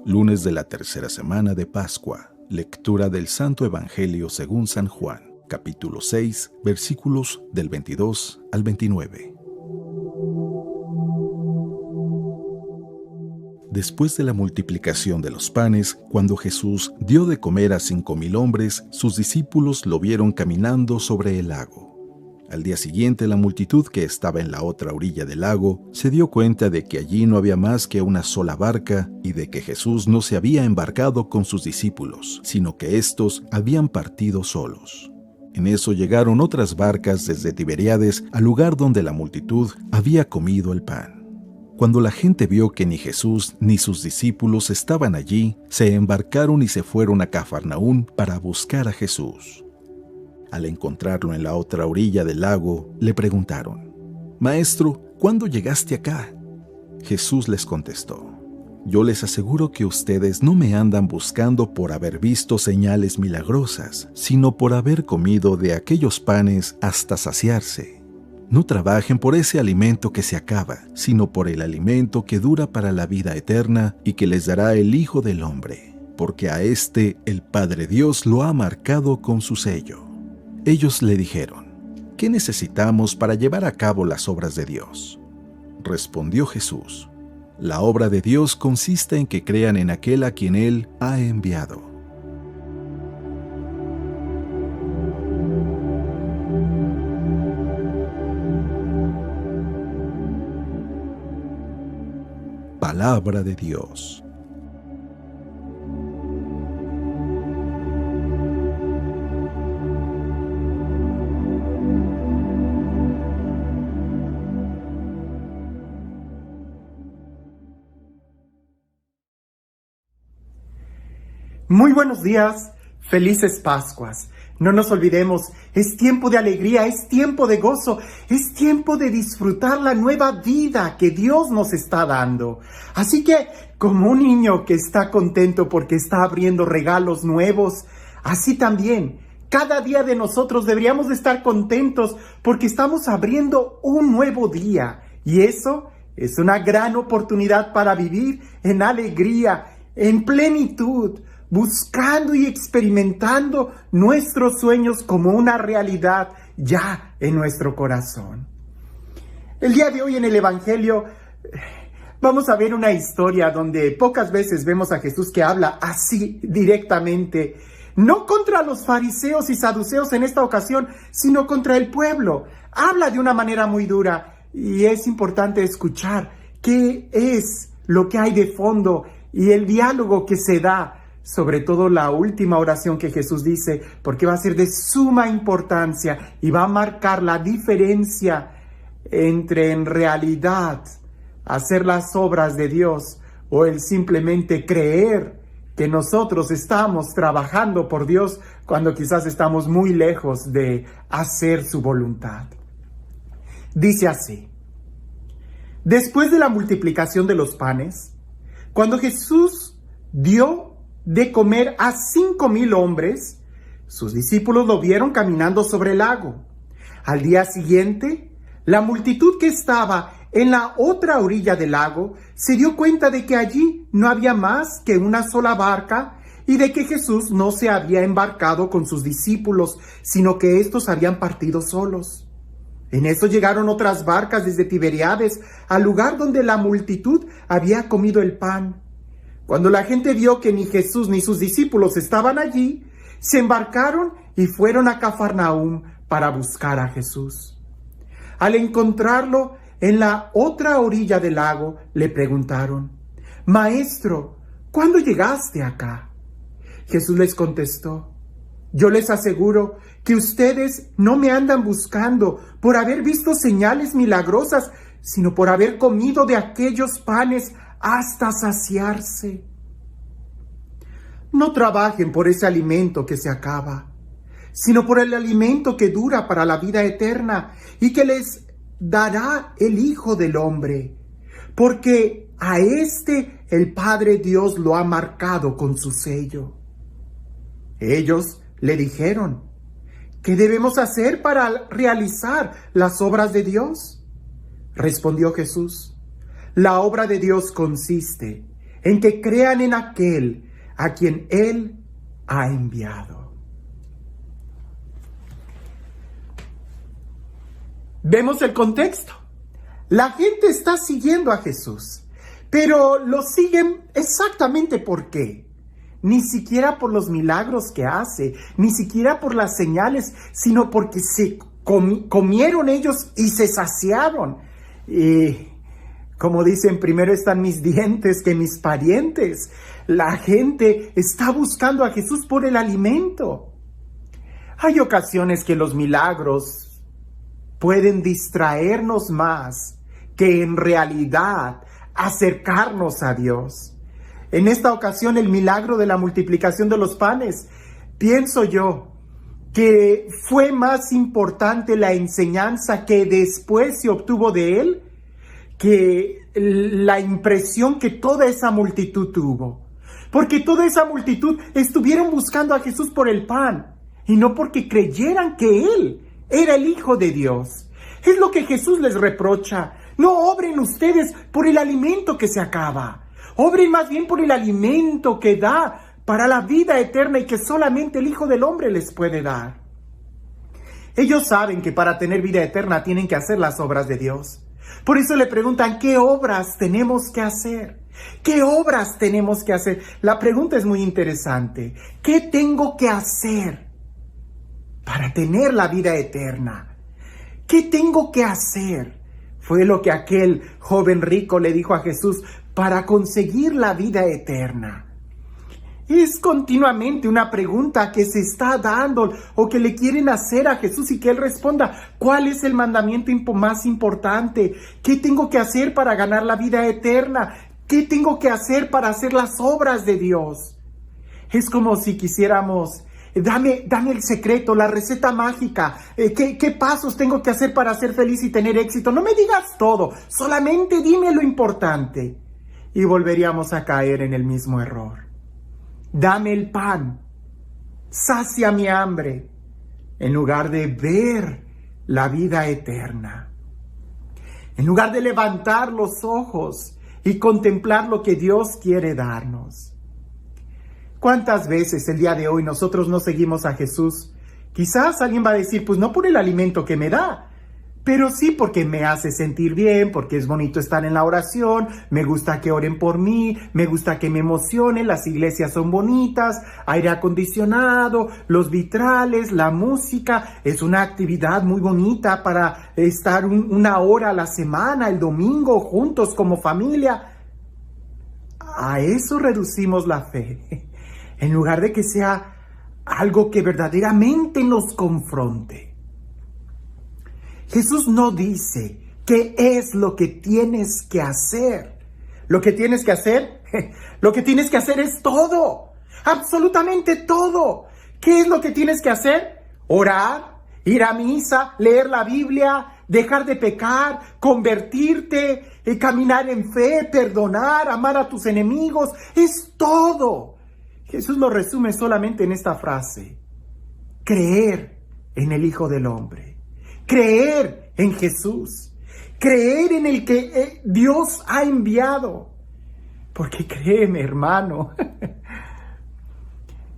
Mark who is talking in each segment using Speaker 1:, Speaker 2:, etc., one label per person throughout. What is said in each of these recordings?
Speaker 1: Lunes de la tercera semana de Pascua. Lectura del Santo Evangelio según San Juan, capítulo 6, versículos del 22 al 29. Después de la multiplicación de los panes, cuando Jesús dio de comer a 5,000 hombres, sus discípulos lo vieron caminando sobre el lago. Al día siguiente, la multitud que estaba en la otra orilla del lago se dio cuenta de que allí no había más que una sola barca y de que Jesús no se había embarcado con sus discípulos, sino que éstos habían partido solos. En eso llegaron otras barcas desde Tiberíades al lugar donde la multitud había comido el pan. Cuando la gente vio que ni Jesús ni sus discípulos estaban allí, se embarcaron y se fueron a Cafarnaúm para buscar a Jesús. Al encontrarlo en la otra orilla del lago, le preguntaron: «Maestro, ¿cuándo llegaste acá?» Jesús les contestó: «Yo les aseguro que ustedes no me andan buscando por haber visto señales milagrosas, sino por haber comido de aquellos panes hasta saciarse. No trabajen por ese alimento que se acaba, sino por el alimento que dura para la vida eterna y que les dará el Hijo del Hombre, porque a éste el Padre Dios lo ha marcado con su sello». Ellos le dijeron: «¿Qué necesitamos para llevar a cabo las obras de Dios?». Respondió Jesús: «La obra de Dios consiste en que crean en aquel a quien Él ha enviado». Palabra de Dios.
Speaker 2: Muy buenos días, felices Pascuas. No nos olvidemos, es tiempo de alegría, es tiempo de gozo, es tiempo de disfrutar la nueva vida que Dios nos está dando. Así que, como un niño que está contento porque está abriendo regalos nuevos, así también, cada día de nosotros deberíamos de estar contentos porque estamos abriendo un nuevo día. Y eso es una gran oportunidad para vivir en alegría, en plenitud, buscando y experimentando nuestros sueños como una realidad ya en nuestro corazón. El día de hoy en el Evangelio vamos a ver una historia donde pocas veces vemos a Jesús que habla así directamente, no contra los fariseos y saduceos en esta ocasión, sino contra el pueblo. Habla de una manera muy dura y es importante escuchar qué es lo que hay de fondo y el diálogo que se da. Sobre todo la última oración que Jesús dice, porque va a ser de suma importancia y va a marcar la diferencia entre en realidad hacer las obras de Dios o el simplemente creer que nosotros estamos trabajando por Dios cuando quizás estamos muy lejos de hacer su voluntad. Dice así: después de la multiplicación de los panes, cuando Jesús dio de comer a 5,000 hombres, sus discípulos lo vieron caminando sobre el lago. Al día siguiente, la multitud que estaba en la otra orilla del lago se dio cuenta de que allí no había más que una sola barca y de que Jesús no se había embarcado con sus discípulos, sino que éstos habían partido solos. En eso llegaron otras barcas desde Tiberíades al lugar donde la multitud había comido el pan. Cuando la gente vio que ni Jesús ni sus discípulos estaban allí, se embarcaron y fueron a Cafarnaúm para buscar a Jesús. Al encontrarlo en la otra orilla del lago, le preguntaron: «Maestro, ¿cuándo llegaste acá?». Jesús les contestó: «Yo les aseguro que ustedes no me andan buscando por haber visto señales milagrosas, sino por haber comido de aquellos panes hasta saciarse. No trabajen por ese alimento que se acaba, sino por el alimento que dura para la vida eterna y que les dará el Hijo del Hombre, porque a éste el Padre Dios lo ha marcado con su sello». Ellos le dijeron: «¿Qué debemos hacer para realizar las obras de Dios?». Respondió Jesús: «La obra de Dios consiste en que crean en aquel a quien Él ha enviado. Vemos el contexto. La gente está siguiendo a Jesús, pero lo siguen exactamente ¿por qué? Ni siquiera por los milagros que hace, ni siquiera por las señales, sino porque se comieron ellos y se saciaron. Y como dicen, primero están mis dientes que mis parientes. La gente está buscando a Jesús por el alimento. Hay ocasiones que los milagros pueden distraernos más que en realidad acercarnos a Dios. En esta ocasión, el milagro de la multiplicación de los panes, pienso yo que fue más importante la enseñanza que después se obtuvo de él que la impresión que toda esa multitud tuvo. Porque toda esa multitud estuvieron buscando a Jesús por el pan y no porque creyeran que Él era el Hijo de Dios. Es lo que Jesús les reprocha. No obren ustedes por el alimento que se acaba. Obren más bien por el alimento que da para la vida eterna y que solamente el Hijo del Hombre les puede dar. Ellos saben que para tener vida eterna tienen que hacer las obras de Dios. Por eso le preguntan, ¿qué obras tenemos que hacer? ¿Qué obras tenemos que hacer? La pregunta es muy interesante. ¿Qué tengo que hacer para tener la vida eterna? ¿Qué tengo que hacer? Fue lo que aquel joven rico le dijo a Jesús para conseguir la vida eterna. Es continuamente una pregunta que se está dando o que le quieren hacer a Jesús y que Él responda. ¿Cuál es el mandamiento más importante? ¿Qué tengo que hacer para ganar la vida eterna? ¿Qué tengo que hacer para hacer las obras de Dios? Es como si quisiéramos, dame el secreto, la receta mágica. ¿Qué pasos tengo que hacer para ser feliz y tener éxito? No me digas todo, solamente dime lo importante. Y volveríamos a caer en el mismo error. Dame el pan, sacia mi hambre, en lugar de ver la vida eterna. En lugar de levantar los ojos y contemplar lo que Dios quiere darnos. ¿Cuántas veces el día de hoy nosotros no seguimos a Jesús? Quizás alguien va a decir, pues no por el alimento que me da, pero sí porque me hace sentir bien, porque es bonito estar en la oración, me gusta que oren por mí, me gusta que me emocionen, las iglesias son bonitas, aire acondicionado, los vitrales, la música, es una actividad muy bonita para estar una hora a la semana, el domingo, juntos como familia. A eso reducimos la fe, en lugar de que sea algo que verdaderamente nos confronte. Jesús no dice qué es lo que tienes que hacer. ¿Lo que tienes que hacer? Lo que tienes que hacer es todo, absolutamente todo. ¿Qué es lo que tienes que hacer? Orar, ir a misa, leer la Biblia, dejar de pecar, convertirte, caminar en fe, perdonar, amar a tus enemigos. Es todo. Jesús lo resume solamente en esta frase: creer en el Hijo del Hombre. Creer en Jesús, creer en el que Dios ha enviado. Porque créeme, hermano,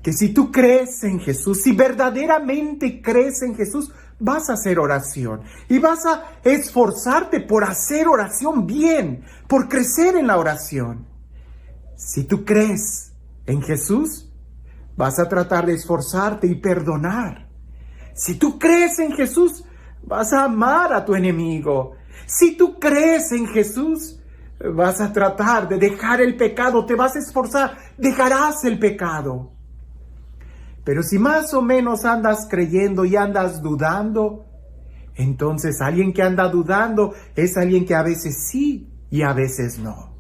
Speaker 2: que si tú crees en Jesús, si verdaderamente crees en Jesús, vas a hacer oración y vas a esforzarte por hacer oración bien, por crecer en la oración. Si tú crees en Jesús, vas a tratar de esforzarte y perdonar. Si tú crees en Jesús, vas a amar a tu enemigo. Si tú crees en Jesús, vas a tratar de dejar el pecado, te vas a esforzar, dejarás el pecado. Pero si más o menos andas creyendo y andas dudando, entonces alguien que anda dudando es alguien que a veces sí y a veces no.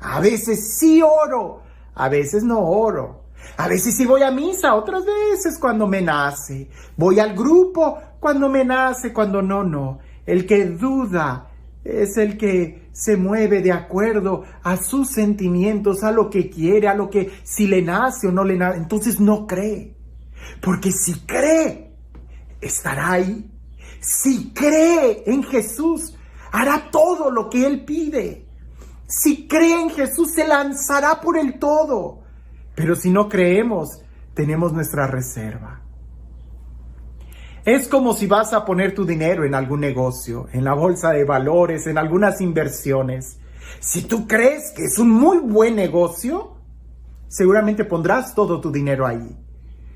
Speaker 2: A veces sí oro, a veces no oro. A veces sí voy a misa, otras veces cuando me nace. Voy al grupo cuando me nace, cuando no. El que duda es el que se mueve de acuerdo a sus sentimientos, a lo que quiere, a lo que si le nace o no le nace. Entonces no cree. Porque si cree, estará ahí. Si cree en Jesús, hará todo lo que Él pide. Si cree en Jesús, se lanzará por el todo. Pero si no creemos, tenemos nuestra reserva. Es como si vas a poner tu dinero en algún negocio, en la bolsa de valores, en algunas inversiones. Si tú crees que es un muy buen negocio, seguramente pondrás todo tu dinero ahí.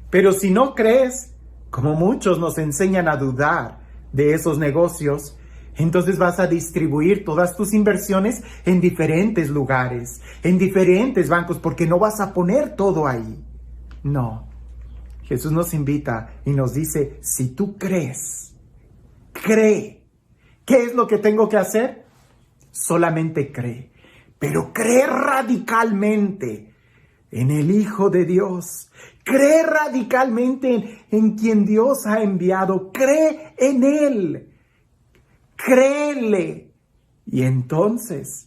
Speaker 2: Pero si no crees, como muchos nos enseñan a dudar de esos negocios, entonces vas a distribuir todas tus inversiones en diferentes lugares, en diferentes bancos, porque no vas a poner todo ahí. No. Jesús nos invita y nos dice, si tú crees, cree. ¿Qué es lo que tengo que hacer? Solamente cree. Pero cree radicalmente en el Hijo de Dios. Cree radicalmente en quien Dios ha enviado. Cree en Él. Créele. Y entonces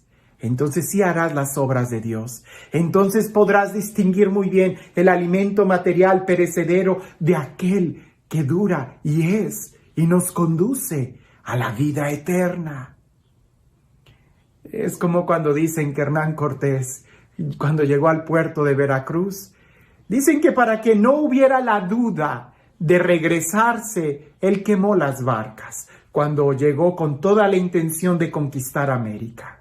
Speaker 2: sí harás las obras de Dios. Entonces podrás distinguir muy bien el alimento material perecedero de aquel que dura y nos conduce a la vida eterna. Es como cuando dicen que Hernán Cortés, cuando llegó al puerto de Veracruz, dicen que para que no hubiera la duda de regresarse, él quemó las barcas cuando llegó con toda la intención de conquistar América.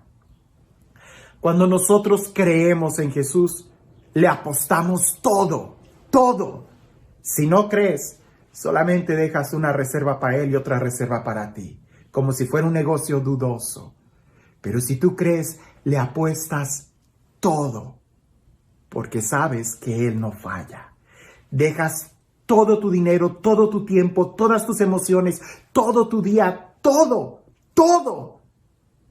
Speaker 2: Cuando nosotros creemos en Jesús, le apostamos todo, todo. Si no crees, solamente dejas una reserva para Él y otra reserva para ti, como si fuera un negocio dudoso. Pero si tú crees, le apuestas todo, porque sabes que Él no falla. Dejas todo tu dinero, todo tu tiempo, todas tus emociones, todo tu día, todo, todo.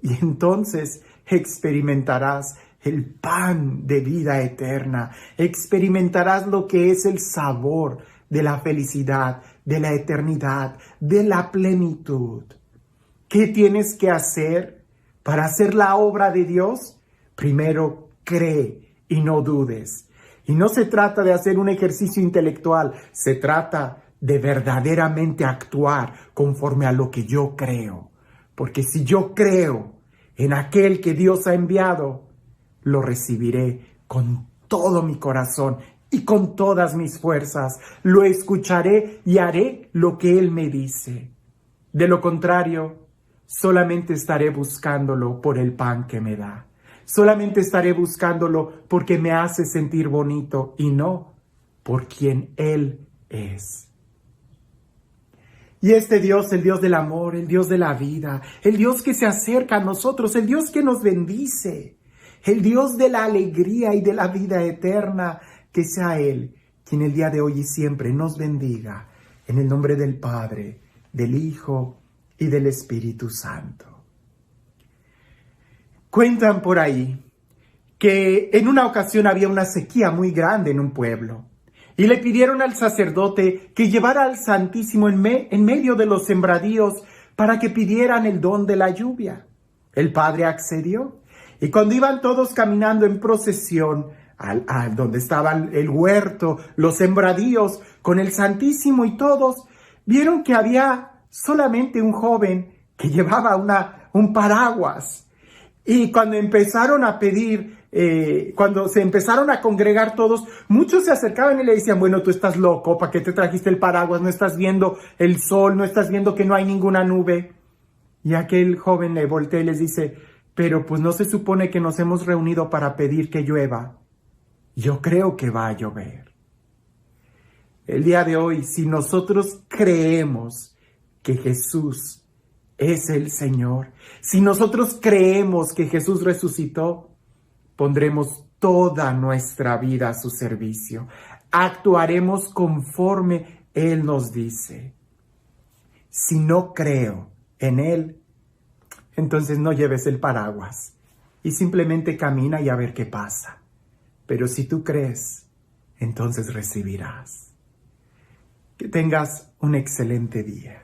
Speaker 2: Y entonces experimentarás el pan de vida eterna. Experimentarás lo que es el sabor de la felicidad, de la eternidad, de la plenitud. ¿Qué tienes que hacer para hacer la obra de Dios? Primero, cree y no dudes. Y no se trata de hacer un ejercicio intelectual, se trata de verdaderamente actuar conforme a lo que yo creo. Porque si yo creo en aquel que Dios ha enviado, lo recibiré con todo mi corazón y con todas mis fuerzas. Lo escucharé y haré lo que Él me dice. De lo contrario, solamente estaré buscándolo por el pan que me da. Solamente estaré buscándolo porque me hace sentir bonito y no por quien Él es. Y este Dios, el Dios del amor, el Dios de la vida, el Dios que se acerca a nosotros, el Dios que nos bendice, el Dios de la alegría y de la vida eterna, que sea Él quien el día de hoy y siempre nos bendiga, en el nombre del Padre, del Hijo y del Espíritu Santo. Cuentan por ahí que en una ocasión había una sequía muy grande en un pueblo. Y le pidieron al sacerdote que llevara al Santísimo en medio de los sembradíos para que pidieran el don de la lluvia. El padre accedió. Y cuando iban todos caminando en procesión a donde estaba el huerto, los sembradíos, con el Santísimo y todos, vieron que había solamente un joven que llevaba un paraguas. Y cuando empezaron a pedir, cuando se empezaron a congregar todos, muchos se acercaban y le decían, bueno, tú estás loco, ¿para qué te trajiste el paraguas? No estás viendo el sol, no estás viendo que no hay ninguna nube. Y aquel joven le voltea y les dice, pero pues no se supone que nos hemos reunido para pedir que llueva. Yo creo que va a llover. El día de hoy, si nosotros creemos que Jesús es el Señor, si nosotros creemos que Jesús resucitó, pondremos toda nuestra vida a su servicio. Actuaremos conforme Él nos dice. Si no creo en Él, entonces no lleves el paraguas y simplemente camina y a ver qué pasa. Pero si tú crees, entonces recibirás. Que tengas un excelente día.